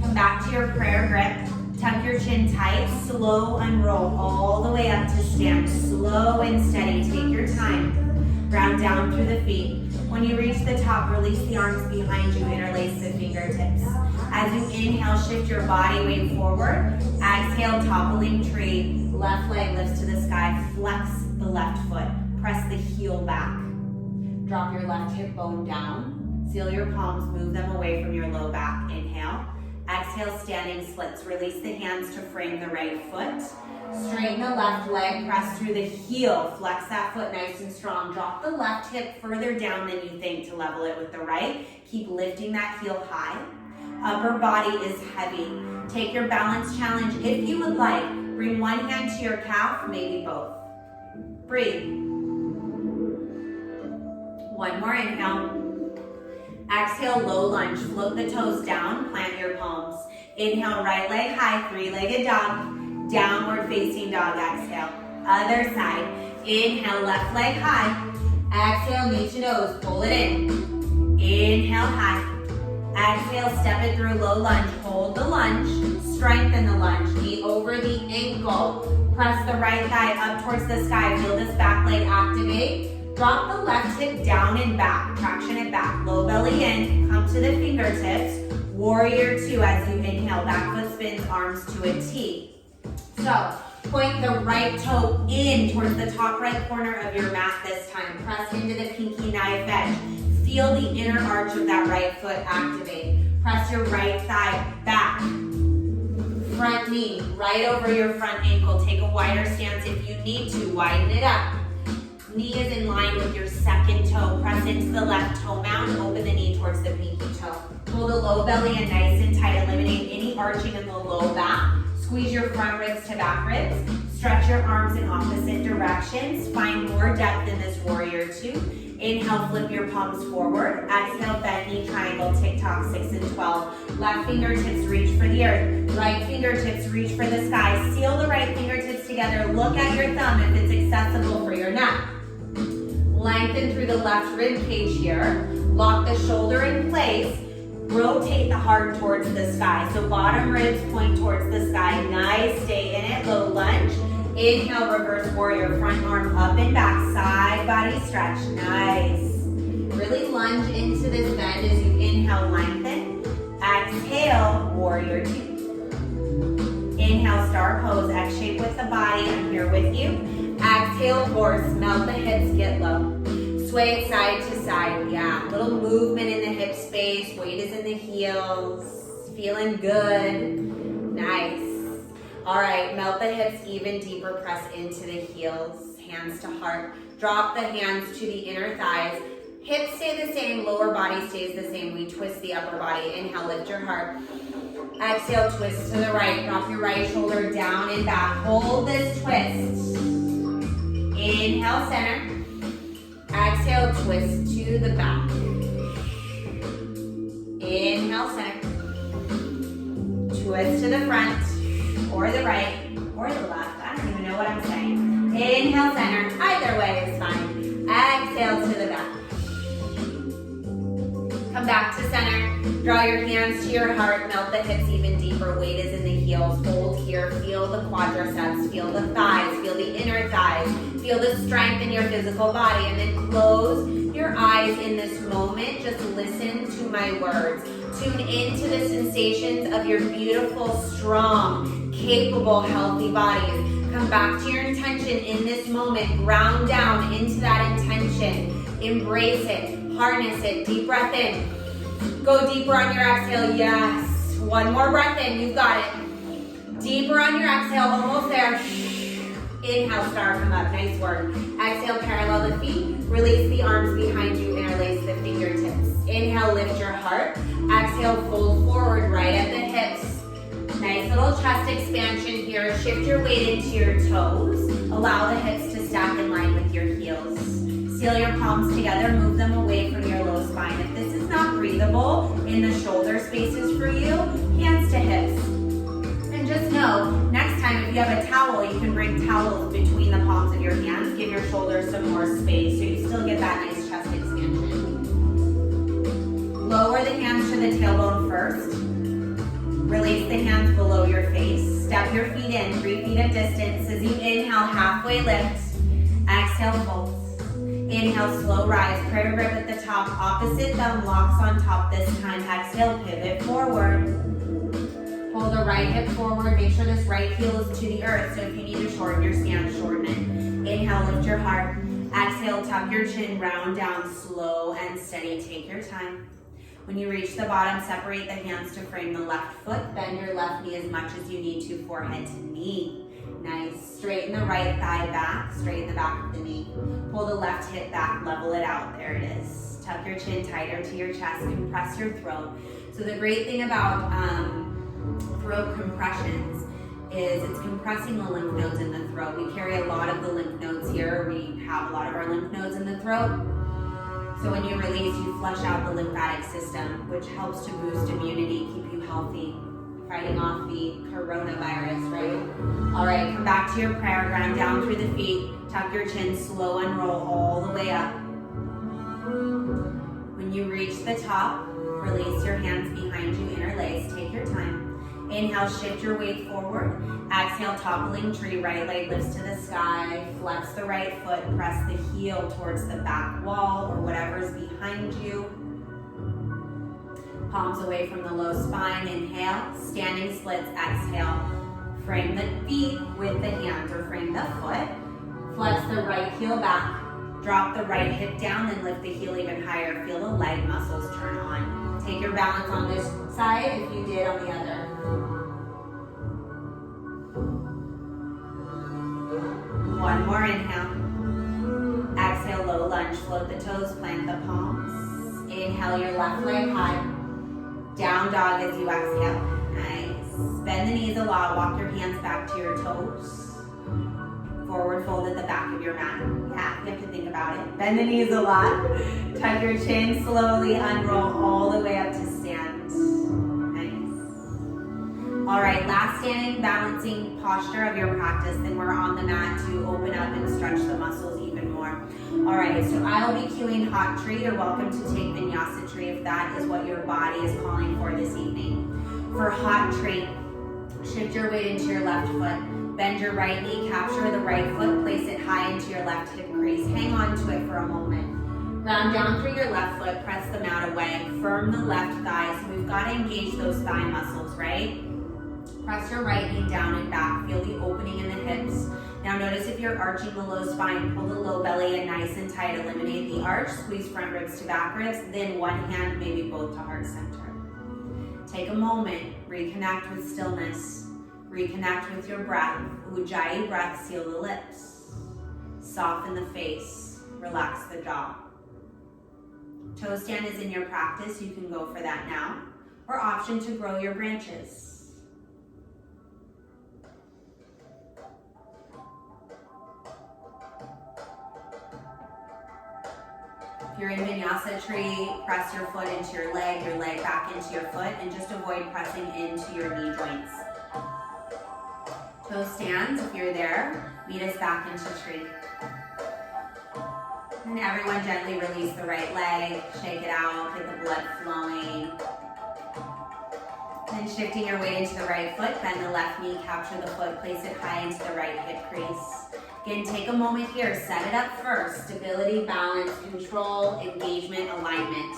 Come back to your prayer grip. Tuck your chin tight. Slow unroll all the way up to stand. Slow and steady. Take your time. Ground down through the feet. When you reach the top, release the arms behind you. Interlace the fingertips. As you inhale, shift your body weight forward. Exhale, toppling tree. Left leg lifts to the sky. Flex the left foot. Press the heel back. Drop your left hip bone down. Seal your palms. Move them away from your low back. Inhale. Exhale, standing splits. Release the hands to frame the right foot. Straighten the left leg, press through the heel, flex that foot nice and strong. Drop the left hip further down than you think to level it with the right. Keep lifting that heel high. Upper body is heavy. Take your balance challenge if you would like. Bring one hand to your calf, maybe both. Breathe. One more inhale. Exhale, low lunge. Float the toes down, plant your palms. Inhale, right leg high, three-legged dog. Downward facing dog, exhale. Other side. Inhale, left leg high. Exhale, knee to nose, pull it in. Inhale, high. Exhale, step it through, low lunge. Hold the lunge, strengthen the lunge. Knee over the ankle. Press the right thigh up towards the sky. Feel this back leg activate. Drop the left hip down and back. Traction it back. Low belly in. Come to the fingertips. Warrior two as you inhale. Back foot spins, arms to a T. So, point the right toe in towards the top right corner of your mat this time. Press into the pinky knife edge. Feel the inner arch of that right foot activate. Press your right thigh back. Front knee right over your front ankle. Take a wider stance if you need to. Widen it up. Knee is in line with your second toe. Press into the left toe mound. Open the knee towards the pinky toe. Pull the low belly in nice and tight. Eliminate any arching in the low back. Squeeze your front ribs to back ribs. Stretch your arms in opposite directions. Find more depth in this warrior two. Inhale, flip your palms forward. Exhale, bend knee triangle, tick-tock, 6 and 12. Left fingertips reach for the earth. Right fingertips reach for the sky. Seal the right fingertips together. Look at your thumb if it's accessible for your neck. Lengthen through the left rib cage here. Lock the shoulder in place. Rotate the heart towards the sky. So bottom ribs point towards the sky. Nice, stay in it, low lunge. Inhale, reverse warrior, front arm up and back, side body stretch, nice. Really lunge into this bend as you inhale, lengthen. Exhale, warrior two. Inhale, star pose, X shape with the body, I'm here with you. Exhale, horse, melt the hips, get low. Sway it side to side, yeah. Little movement in the hip space, weight is in the heels. Feeling good, nice. All right, melt the hips even deeper, press into the heels, hands to heart. Drop the hands to the inner thighs. Hips stay the same, lower body stays the same. We twist the upper body. Inhale, lift your heart. Exhale, twist to the right. Drop your right shoulder down and back. Hold this twist. Inhale, center. Exhale, twist to the back. Inhale, center. Twist to the front. Or the right, or the left. I don't even know what I'm saying. Inhale, center. Either way is fine. Exhale to the back. Come back to center. Draw your hands to your heart. Melt the hips even deeper. Weight is in the heels. Hold here. Feel the quadriceps. Feel the thighs. Feel the inner thighs. Feel the strength in your physical body. And then close your eyes in this moment. Just listen to my words. Tune into the sensations of your beautiful, strong, capable, healthy bodies. Come back to your intention in this moment. Ground down into that intention. Embrace it. Harness it. Deep breath in. Go deeper on your exhale. Yes. One more breath in. You've got it. Deeper on your exhale. Almost there. Inhale, star, come up. Nice work. Exhale, parallel the feet. Release the arms behind you. Interlace the fingertips. Inhale, lift your heart. Exhale, fold forward right at the hips. Nice little chest expansion here. Shift your weight into your toes. Allow the hips to stack in line with your heels. Seal your palms together. Move them away from your low spine. If this is not breathable in the shoulder spaces for you, hands to hips. And just know, next time if you have a towel, you can bring towels between the palms of your hands. Give your shoulders some more space so you still get that nice chest expansion. Lower the hands to the tailbone first. Release the hands below your face. Step your feet in, 3 feet of distance. As you inhale, halfway lift. Exhale, fold. Inhale, slow rise. Prayer grip at the top. Opposite thumb locks on top this time. Exhale, pivot forward. Pull the right hip forward. Make sure this right heel is to the earth. So if you need to shorten your stance, shorten it. Inhale, lift your heart. Exhale, tuck your chin, round down, slow and steady. Take your time. When you reach the bottom, separate the hands to frame the left foot. Bend your left knee as much as you need to, forehead to knee. Nice. Straighten the right thigh back, straighten the back of the knee. Pull the left hip back, level it out. There it is. Tuck your chin tighter to your chest, compress your throat. So the great thing about throat compressions is it's compressing the lymph nodes in the throat. We carry a lot of the lymph nodes here. We have a lot of our lymph nodes in the throat. So when you release, you flush out the lymphatic system, which helps to boost immunity, keep you healthy, fighting off the coronavirus, right? All right, come back to your prayer, ground down through the feet, tuck your chin, slow unroll all the way up. When you reach the top, release your hands behind you, interlace, take your time. Inhale, shift your weight forward. Exhale, toppling tree, right leg lifts to the sky. Flex the right foot, press the heel towards the back wall or whatever's behind you. Palms away from the low spine, inhale. Standing splits, exhale. Frame the feet with the hands or frame the foot. Flex the right heel back. Drop the right hip down and lift the heel even higher. Feel the leg muscles turn on. Take your balance on this side if you did on the other. One more inhale. Exhale, low lunge. Float the toes, plant the palms. Inhale your left leg high. Down dog as you exhale. Nice. Bend the knees a lot. Walk your hands back to your toes. Forward fold at the back of your mat. Yeah, you have to think about it. Bend the knees a lot. Tuck your chin, slowly unroll all the way up to stand. Nice. All right, last standing balancing posture of your practice. Then we're on the mat to open up and stretch the muscles even more. All right, so I'll be cueing hot tree. You're welcome to take vinyasa tree if that is what your body is calling for this evening. For hot tree, shift your weight into your left foot. Bend your right knee, capture the right foot, place it high into your left hip crease. Hang on to it for a moment. Ground down through your left foot, press the mat away. Firm the left thigh, so we've got to engage those thigh muscles, right? Press your right knee down and back. Feel the opening in the hips. Now notice if you're arching the low spine, pull the low belly in nice and tight. Eliminate the arch, squeeze front ribs to back ribs, then one hand, maybe both to heart center. Take a moment, reconnect with stillness. Reconnect with your breath. Ujjayi breath, seal the lips. Soften the face, relax the jaw. Toe stand is in your practice. You can go for that now. Or option to grow your branches. If you're in vinyasa tree, press your foot into your leg back into your foot, and just avoid pressing into your knee joints. Toe stands, if you're there, meet us back into tree. And everyone gently release the right leg, shake it out, get the blood flowing. Then shifting your weight into the right foot, bend the left knee, capture the foot, place it high into the right hip crease. Again, take a moment here, set it up first. Stability, balance, control, engagement, alignment.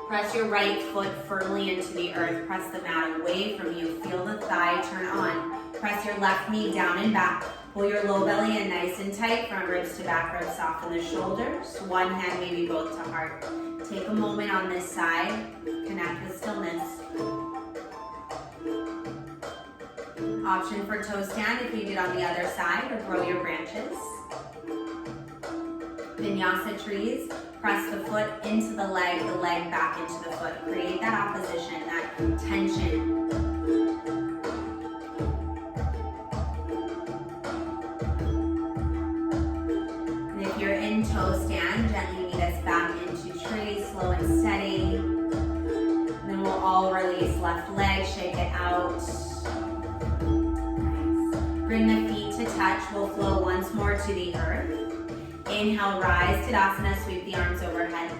Press your right foot firmly into the earth. Press the mat away from you. Feel the thigh turn on. Press your left knee down and back. Pull your low belly in nice and tight. Front ribs to back ribs. Soften the shoulders. One hand, maybe both to heart. Take a moment on this side. Connect with stillness. Option for toe stand if you did on the other side, or grow your branches. Vinyasa trees. Press the foot into the leg back into the foot. Create that opposition, that tension. And if you're in toe stand, gently meet us back into tree, slow and steady. And then we'll all release left leg, shake it out. Bring the feet to touch. We'll flow once more to the earth. Inhale, rise, Tadasana, sweep the arms overhead.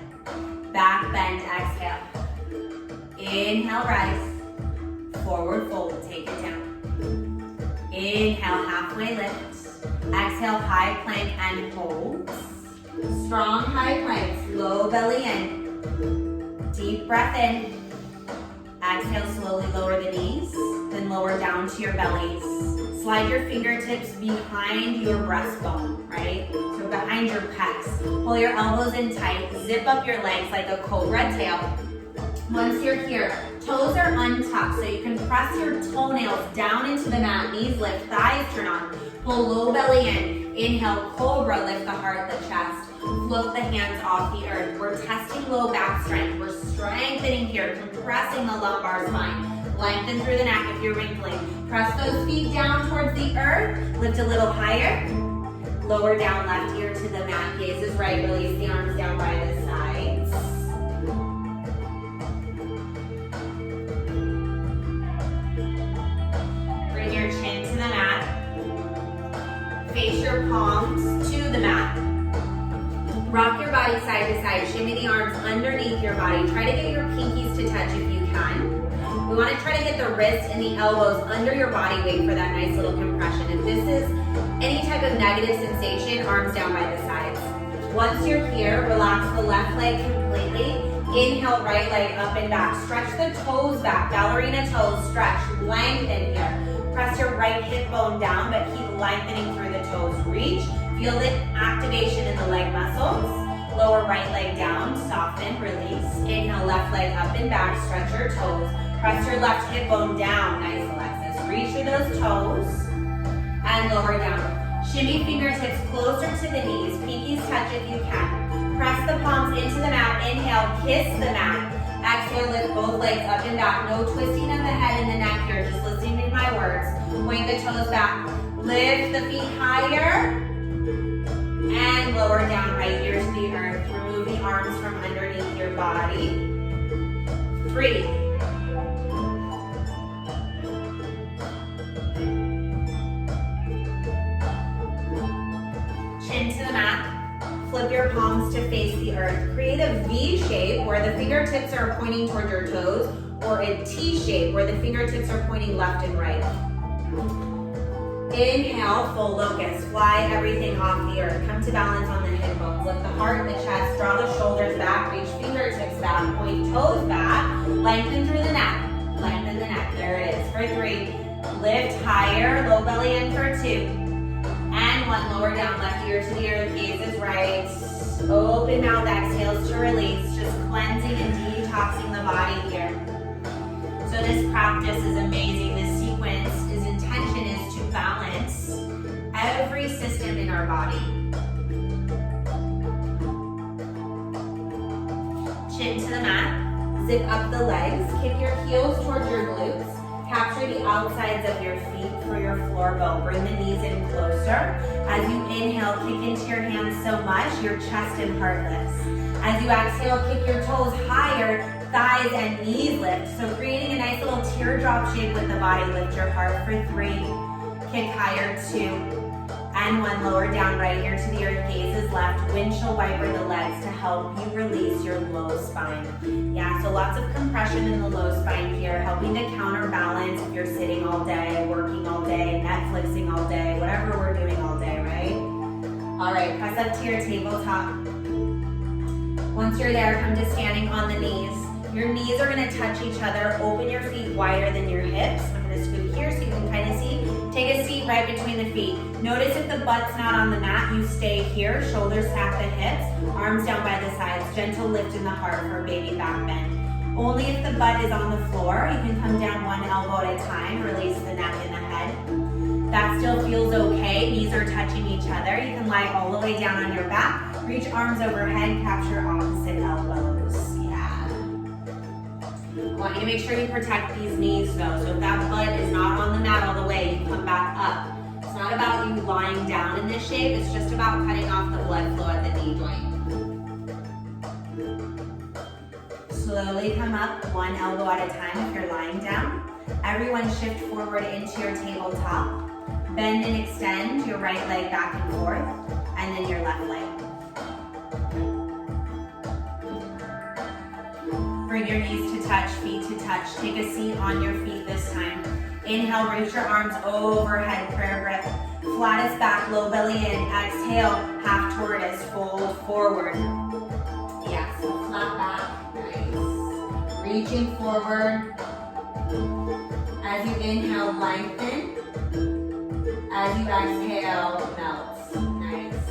Back bend, exhale. Inhale, rise. Forward fold, take it down. Inhale, halfway lift. Exhale, high plank and hold. Strong high plank, low belly in. Deep breath in. Exhale, slowly lower the knees, then lower down to your bellies. Slide your fingertips behind your breastbone, right? So behind your pecs. Pull your elbows in tight. Zip up your legs like a cobra tail. Once you're here, toes are untucked, so you can press your toenails down into the mat, knees lift, thighs turn on, pull low belly in, inhale, cobra, lift the heart, the chest, float the hands off the earth. We're testing low back strength, we're strengthening here, compressing the lumbar spine, lengthen through the neck if you're wrinkling. Press those feet down towards the earth, lift a little higher, lower down, left ear to the mat, gaze is right, release the arms down by the sides. Bring your chin to the mat. Face your palms to the mat. Rock your body side to side. Shimmy the arms underneath your body. Try to get your pinkies to touch if you can. We want to try to get the wrists and the elbows under your body weight for that nice little compression. If this is any type of negative sensation, arms down by the sides. Once you're here, relax the left leg completely. Inhale, right leg up and back. Stretch the toes back. Ballerina toes, stretch, lengthen here. Press your right hip bone down, but keep lengthening through the toes. Reach, feel the activation in the leg muscles. Lower right leg down, soften, release. Inhale, left leg up and back, stretch your toes. Press your left hip bone down, nice Alexis. Reach through those toes and lower down. Shimmy fingertips closer to the knees, pinkies touch if you can. Press the palms into the mat, inhale, kiss the mat. Exhale, lift both legs up and back. No twisting of the head and the neck here, just listening to my words. Point the toes back. Lift the feet higher. And lower down, right ear to the earth. Remove the arms from underneath your body. 3. Chin to the mat. Flip your palms to face the earth. Create a V shape where the fingertips are pointing toward your toes, or a T shape where the fingertips are pointing left and right. Inhale, full locust. Fly everything off the earth. Come to balance on the hip bones. Lift the heart, the chest, draw the shoulders back, reach fingertips back, point toes back, lengthen through the neck. Lengthen the neck. There it is. For 3. Lift higher, low belly in for 2. And 1, lower down, left ear to the earth, gaze is right. Open mouth, exhales to release, just cleansing and detoxing the body here. So this practice is amazing. This sequence, its intention is to balance every system in our body. Chin to the mat, zip up the legs, kick your heels towards your glutes. Capture the outsides of your feet for your floor bone. Bring the knees in closer. As you inhale, kick into your hands so much, your chest and heart lifts. As you exhale, kick your toes higher, thighs and knees lift. So creating a nice little teardrop shape with the body. Lift your heart for 3. Kick higher, 2. And 1, lower down, right ear to the earth, gaze is left. Windshield wiper the legs to help you release your low spine. Yeah, so lots of compression in the low spine here, helping to counterbalance if you're sitting all day, working all day, Netflixing all day, whatever we're doing all day, right? All right, press up to your tabletop. Once you're there, come to standing on the knees. Your knees are gonna touch each other. Open your feet wider than your hips. I'm gonna scoot here so you can kind of see. Take a seat right between the feet. Notice if the butt's not on the mat, you stay here. Shoulders tap the hips, arms down by the sides. Gentle lift in the heart for baby back bend. Only if the butt is on the floor, you can come down 1 elbow at a time. Release the neck and the head. That still feels okay. Knees are touching each other. You can lie all the way down on your back. Reach arms overhead, capture opposite elbows. Yeah. I want you to make sure you protect these knees though. So if that butt is not on the mat all the way, you come back up. It's not about you lying down in this shape. It's just about cutting off the blood flow at the knee joint. Slowly come up 1 elbow at a time if you're lying down. Everyone shift forward into your tabletop. Bend and extend your right leg back and forth, and then your left leg. Bring your knees to touch, feet to touch. Take a seat on your feet this time. Inhale, reach your arms overhead, prayer grip. Flattest back, low belly in. Exhale, half tortoise, fold forward. Yeah, so flat back, nice. Reaching forward. As you inhale, lengthen. As you exhale, melt. Nice.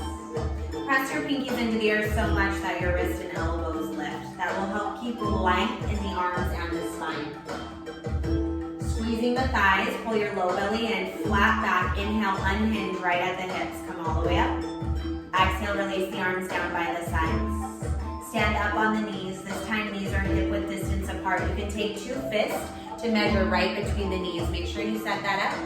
Press your pinkies into the earth so much that your wrists and elbows lift. That will help keep length in the arms and the spine. Squeezing the thighs, pull your low belly in, flat back, inhale, unhinge right at the hips, come all the way up. Exhale, release the arms down by the sides. Stand up on the knees. This time knees are hip width distance apart. You can take 2 fists to measure right between the knees. Make sure you set that up.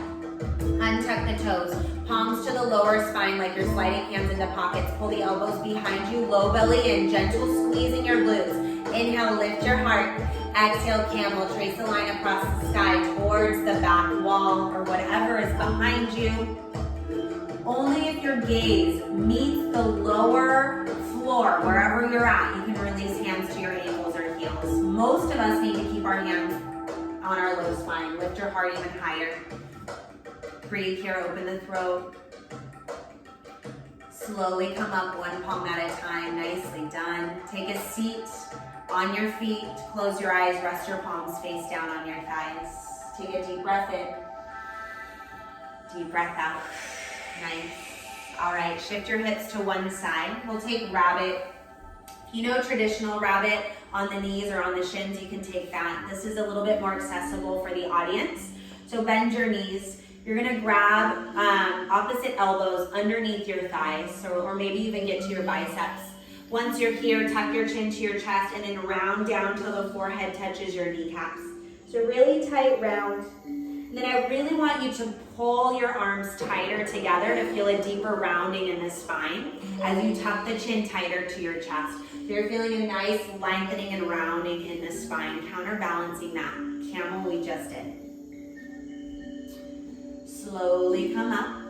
Untuck the toes. Palms to the lower spine like you're sliding hands into pockets. Pull the elbows behind you. Low belly in. Gentle squeezing your glutes. Inhale, lift your heart. Exhale, camel. Trace a line across the sky towards the back wall or whatever is behind you. Only if your gaze meets the lower floor, wherever you're at, you can release hands to your ankles or heels. Most of us need to keep our hands on our low spine. Lift your heart even higher. Breathe here, open the throat. Slowly come up one palm at a time. Nicely done. Take a seat on your feet. Close your eyes, rest your palms face down on your thighs. Take a deep breath in. Deep breath out. Nice. All right, shift your hips to one side. We'll take rabbit. If you know traditional rabbit on the knees or on the shins, you can take that. This is a little bit more accessible for the audience. So bend your knees. You're gonna grab opposite elbows underneath your thighs, or maybe even get to your biceps. Once you're here, tuck your chin to your chest and then round down till the forehead touches your kneecaps. So really tight round. And then I really want you to pull your arms tighter together to feel a deeper rounding in the spine as you tuck the chin tighter to your chest. So you're feeling a nice lengthening and rounding in the spine, counterbalancing that camel we just did. Slowly come up.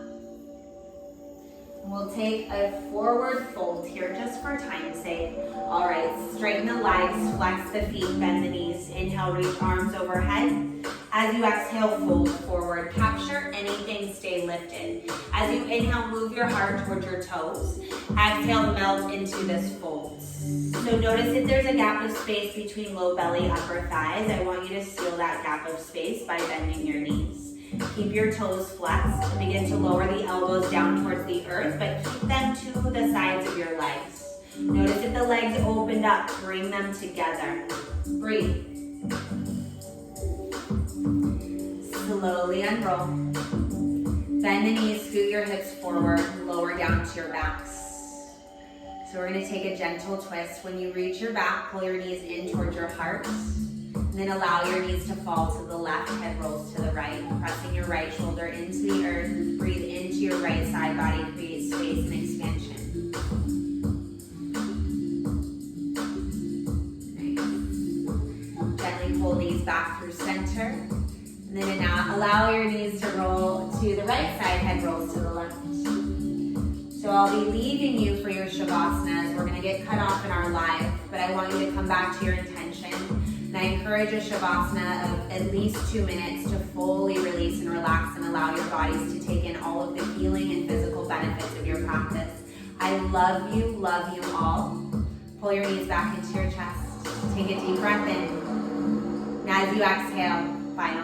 We'll take a forward fold here just for time's sake. All right, straighten the legs, flex the feet, bend the knees. Inhale, reach arms overhead. As you exhale, fold forward. Capture anything, stay lifted. As you inhale, move your heart towards your toes. Exhale, melt into this fold. So notice if there's a gap of space between low belly, upper thighs. I want you to seal that gap of space by bending your knees. Keep your toes flexed and begin to lower the elbows down towards the earth, but keep them to the sides of your legs. Notice if the legs opened up, bring them together. Breathe. Slowly unroll. Bend the knees, scoot your hips forward, lower down to your backs. So we're gonna take a gentle twist. When you reach your back, pull your knees in towards your heart. And then allow your knees to fall to the left, head rolls to the right. Pressing your right shoulder into the earth. Breathe into your right side body, create space and expansion. Nice. Gently pull knees back through center. And then now allow your knees to roll to the right side, head rolls to the left. So I'll be leaving you for your Shavasana. We're gonna get cut off in our live, but I want you to come back to your intention. And I encourage a Shavasana of at least 2 minutes to fully release and relax and allow your bodies to take in all of the healing and physical benefits of your practice. I love you all. Pull your knees back into your chest. Take a deep breath in. And as you exhale, final